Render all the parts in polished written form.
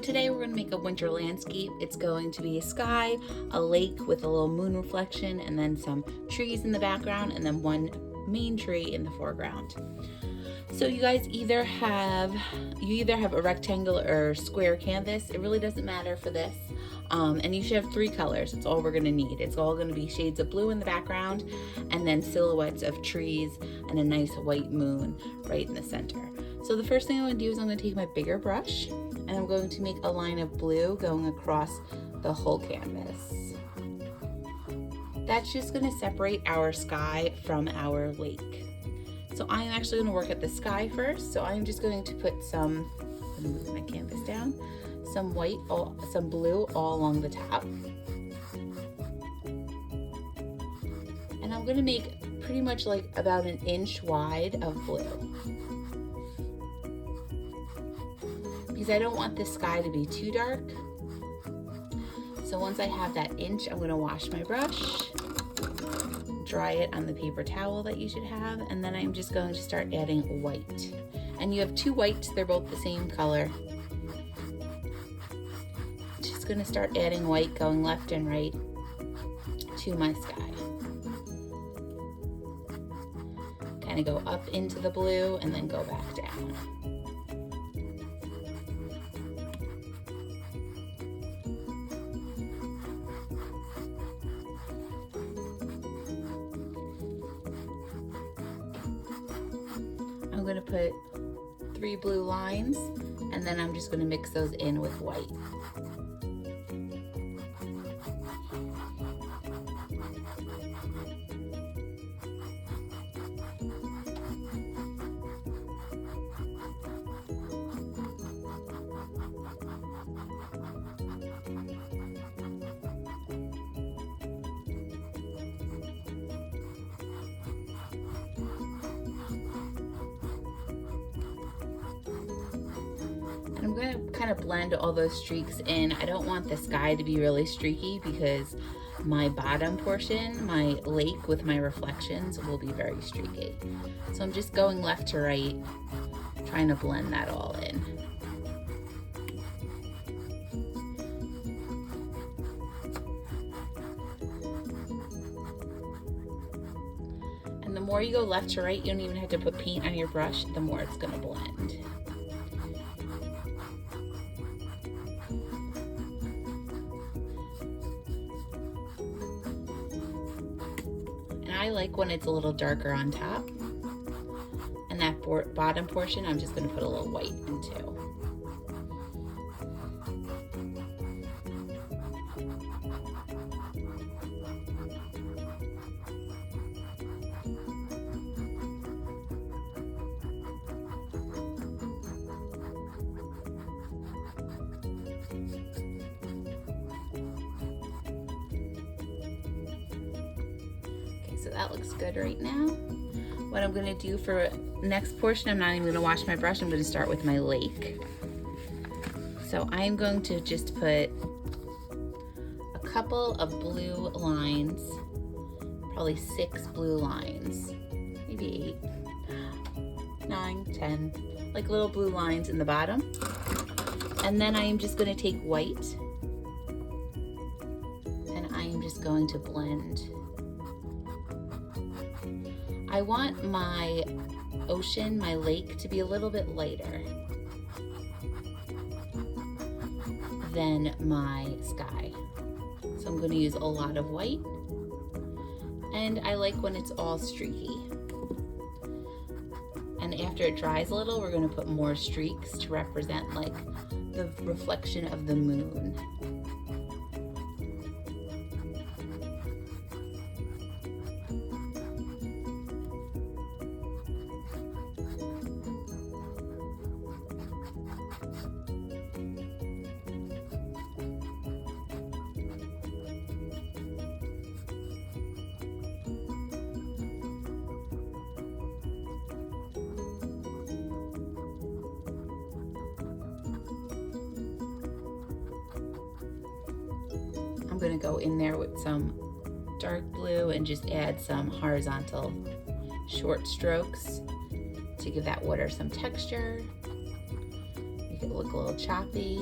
today we're going to make a winter landscape. It's going to be a sky, a lake with a little moon reflection, and then some trees in the background, and then one main tree in the foreground. So you guys either have a rectangle or square canvas. It really doesn't matter for this. And you should have 3 colors. It's all we're gonna need. It's all gonna be shades of blue in the background and then silhouettes of trees and a nice white moon right in the center. So the first thing I'm gonna do is I'm gonna take my bigger brush and I'm going to make a line of blue going across the whole canvas. That's just gonna separate our sky from our lake. So I'm actually gonna work at the sky first. So I'm just going to put some, let me move my canvas down, some blue all along the top. And I'm gonna make pretty much like about 1 inch wide of blue. Because I don't want the sky to be too dark. So once I have that inch, I'm gonna wash my brush, dry it on the paper towel that you should have, and then I'm just going to start adding white. And you have 2 whites, they're both the same color. Just gonna start adding white going left and right to my sky. Kind of go up into the blue and then go back down. I'm going to put 3 blue lines and then I'm just going to mix those in with white. I'm going to kind of blend all those streaks in. I don't want the sky to be really streaky because my bottom portion, my lake with my reflections, will be very streaky. So I'm just going left to right, trying to blend that all in. And the more you go left to right, you don't even have to put paint on your brush, the more it's going to blend. I like when it's a little darker on top, and that bottom portion I'm just going to put a little white into. So that looks good right now. What I'm gonna do for next portion, I'm not even gonna wash my brush, I'm gonna start with my lake. So I'm going to just put a couple of blue lines, probably 6 blue lines, maybe 8, 9, 10, like little blue lines in the bottom. And then I am just gonna take white and I am just going to blend. I want my ocean, my lake, to be a little bit lighter than my sky. So I'm going to use a lot of white. And I like when it's all streaky. And after it dries a little, we're going to put more streaks to represent like the reflection of the moon. I'm going to go in there with some dark blue and just add some horizontal short strokes to give that water some texture, make it look a little choppy.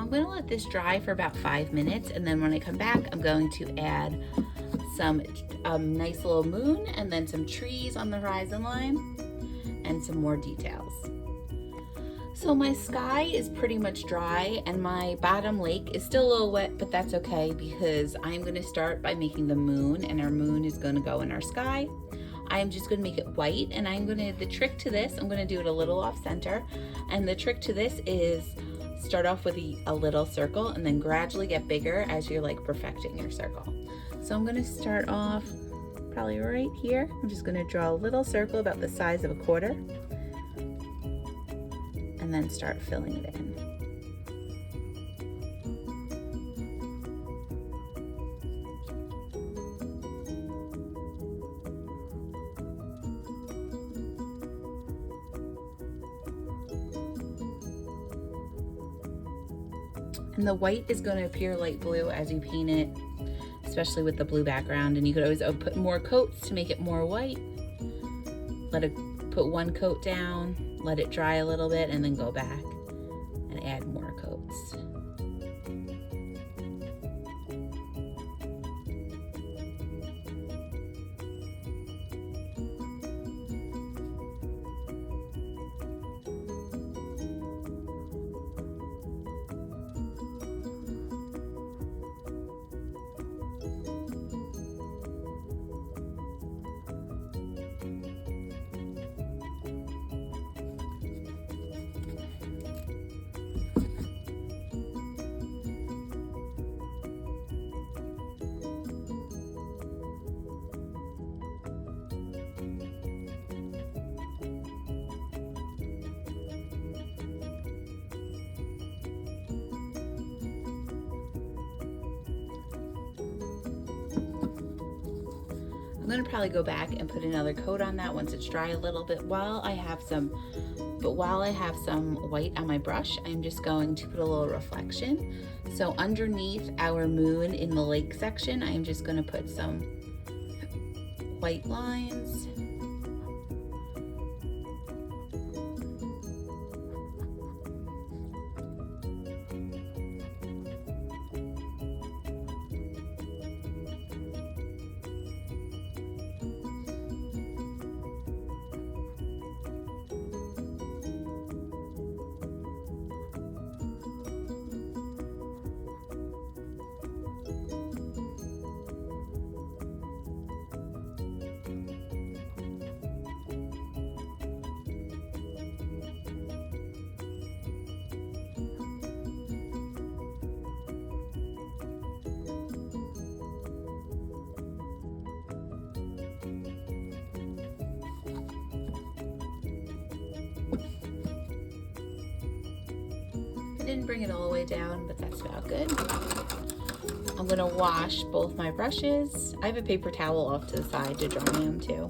I'm gonna let this dry for about 5 minutes, and then when I come back, I'm going to add some nice little moon and then some trees on the horizon line and some more details. So my sky is pretty much dry and my bottom lake is still a little wet, but that's okay because I'm going to start by making the moon, and our moon is going to go in our sky. I'm just going to make it white, and the trick to this, I'm going to do it a little off center, and the trick to this is start off with a little circle and then gradually get bigger as you're like perfecting your circle. So I'm going to start off probably right here. I'm just going to draw a little circle about the size of a quarter and then start filling it in. And the white is going to appear light blue as you paint it, especially with the blue background. And you could always put more coats to make it more white. Put one coat down, let it dry a little bit, and then go back and add more coats. I'm gonna probably go back and put another coat on that once it's dry a little bit. While I have some white on my brush, I'm just going to put a little reflection. So underneath our moon in the lake section, I'm just gonna put some white lines. I didn't bring it all the way down, but that's about good. I'm gonna wash both my brushes. I have a paper towel off to the side to dry them too.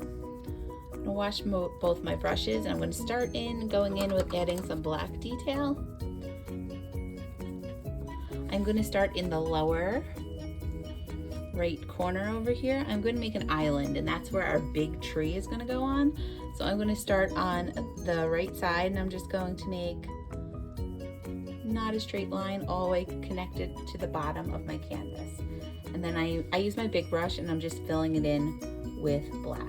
I'm gonna wash both my brushes, and I'm gonna start going in with adding some black detail. I'm gonna start in the lower right corner over here. I'm gonna make an island, and that's where our big tree is gonna go on. So I'm gonna start on the right side, and I'm just going to make not a straight line all the way connected to the bottom of my canvas. And then I use my big brush, and I'm just filling it in with black.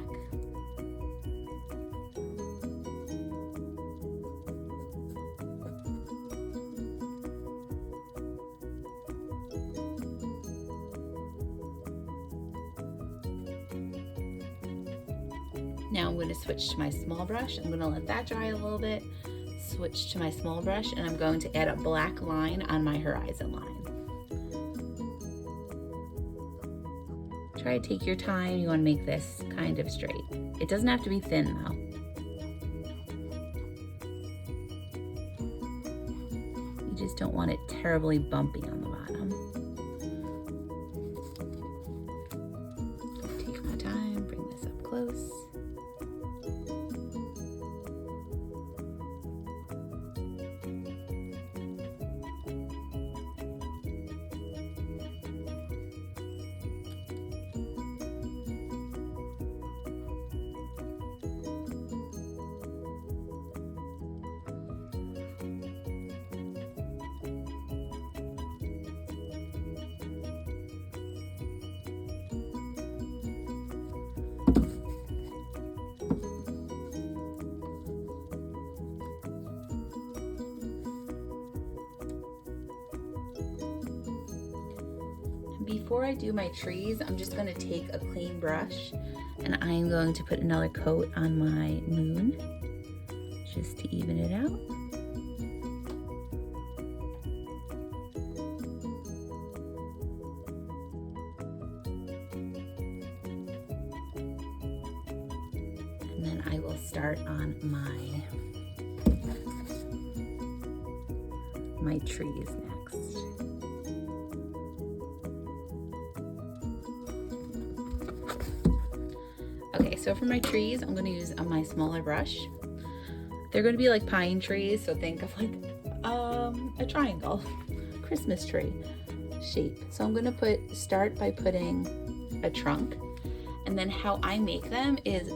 Now I'm going to switch to my small brush. I'm going to let that dry a little bit. Switch to my small brush, and I'm going to add a black line on my horizon line. Try to take your time. You want to make this kind of straight. It doesn't have to be thin though. You just don't want it terribly bumpy on the bottom. Take my time, bring this up close. Before I do my trees, I'm just going to take a clean brush and I am going to put another coat on my moon just to even it out. And then I will start on my trees next. Okay, so for my trees, I'm going to use my smaller brush. They're going to be like pine trees, so think of like a triangle, Christmas tree shape. So I'm going to start by putting a trunk, and then how I make them is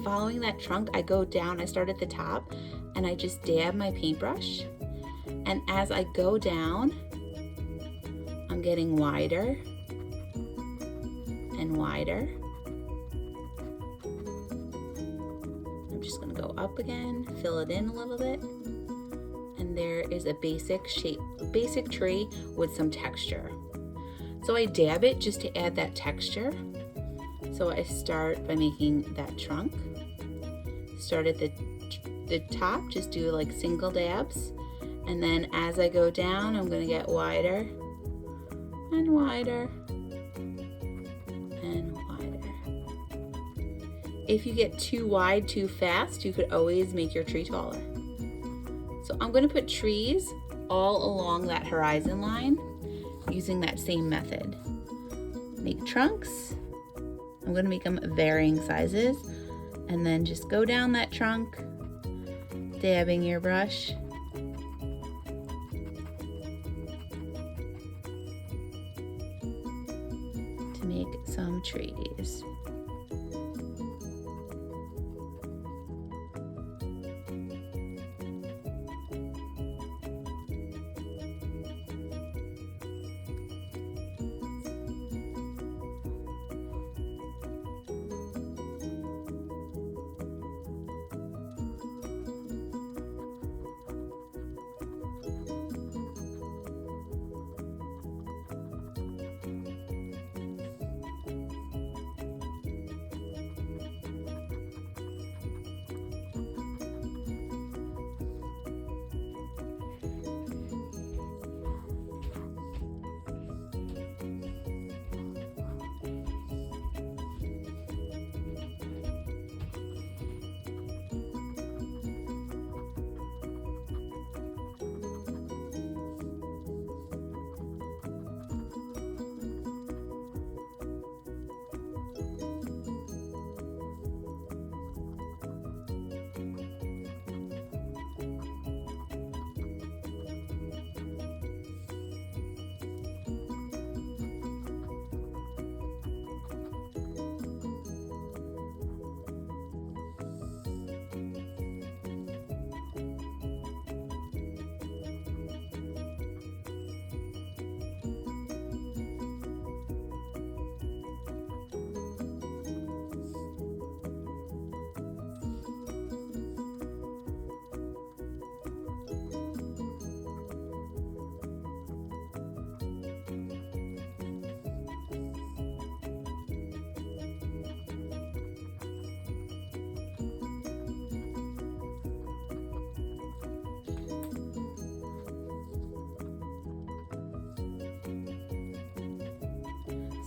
following that trunk. I go down, I start at the top, and I just dab my paintbrush, and as I go down, I'm getting wider and wider. Just gonna go up again, fill it in a little bit, and there is a basic shape, basic tree with some texture. So I dab it just to add that texture. So I start by making that trunk. Start at the top, just do like single dabs, and then as I go down, I'm gonna get wider and wider and wider. If you get too wide too fast, you could always make your tree taller. So I'm going to put trees all along that horizon line using that same method. Make trunks. I'm going to make them varying sizes, and then just go down that trunk, dabbing your brush. To make some trees.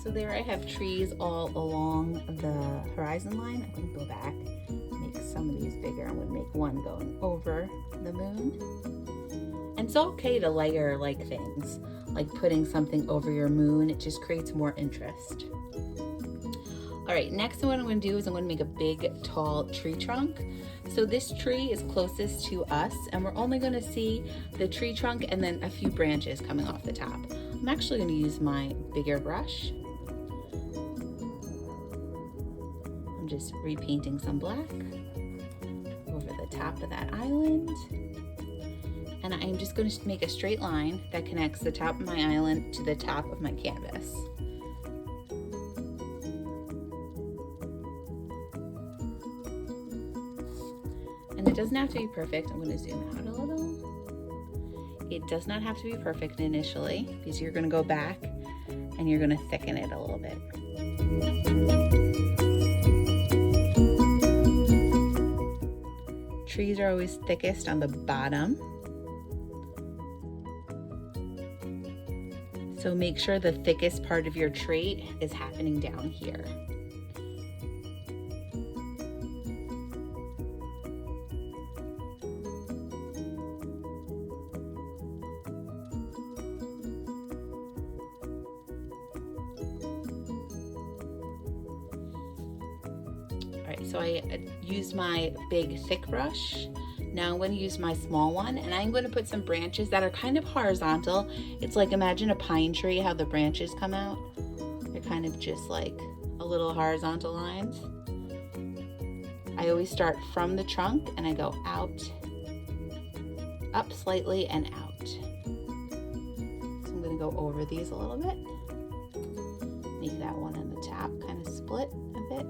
So there I have trees all along the horizon line. I'm going to go back, make some of these bigger. I'm going to make one going over the moon. And it's okay to layer like things, like putting something over your moon. It just creates more interest. All right, next what I'm going to do is I'm going to make a big, tall tree trunk. So this tree is closest to us, and we're only going to see the tree trunk and then a few branches coming off the top. I'm actually going to use my bigger brush. I'm just repainting some black over the top of that island. And I'm just going to make a straight line that connects the top of my island to the top of my canvas. And it doesn't have to be perfect. I'm going to zoom out a little. It does not have to be perfect initially, because you're going to go back and you're going to thicken it a little bit. Trees are always thickest on the bottom. So make sure the thickest part of your trait is happening down here. So I used my big thick brush. Now I'm going to use my small one, and I'm going to put some branches that are kind of horizontal. It's like, imagine a pine tree, how the branches come out. They're kind of just like a little horizontal lines. I always start from the trunk and I go out, up slightly and out. So I'm going to go over these a little bit. Make that one on the top kind of split a bit.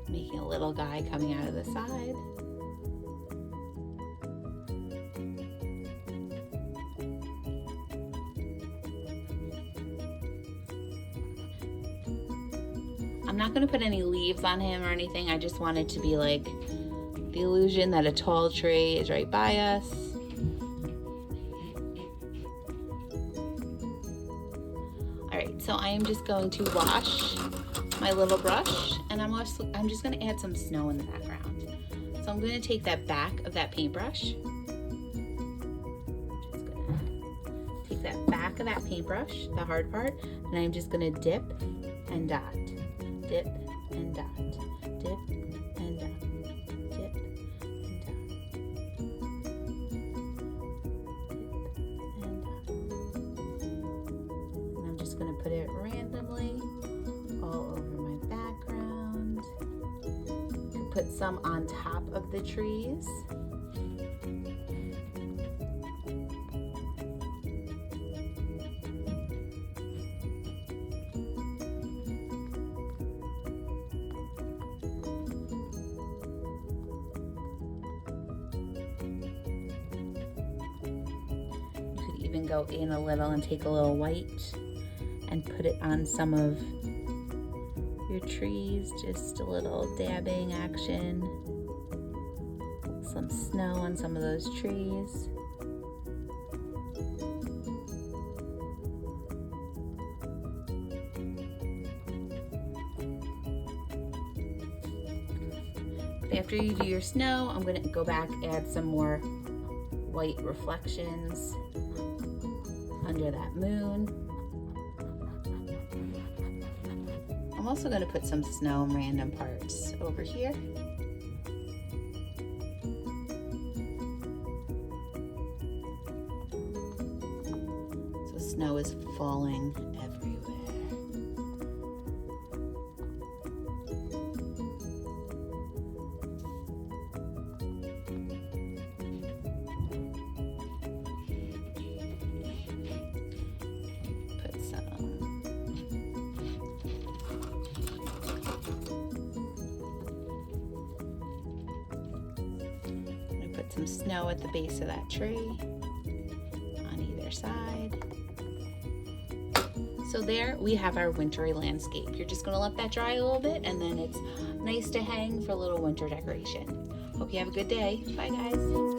Making a little guy coming out of the side. I'm not going to put any leaves on him or anything. I just want it to be like the illusion that a tall tree is right by us. All right, so I am just going to wash my little brush, and I'm just going to add some snow in the background. So I'm going to take that back of that paintbrush. Just going to take that back of that paintbrush, the hard part, and I'm just going to dip and dot, dip and dot, dip and dot, dip and dot, dip and dot. And I'm just going to put it randomly all over my background. You can put some on top of the trees. You could even go in a little and take a little white and put it on some of your trees, just a little dabbing action. Some snow on some of those trees. After you do your snow, I'm going to go back, add some more white reflections under that moon. I'm also going to put some snow in random parts over here. So snow is falling everywhere. Put some snow at the base of that tree on either side. So there we have our wintry landscape. You're just going to let that dry a little bit, and then it's nice to hang for a little winter decoration. Hope you have a good day. Bye guys.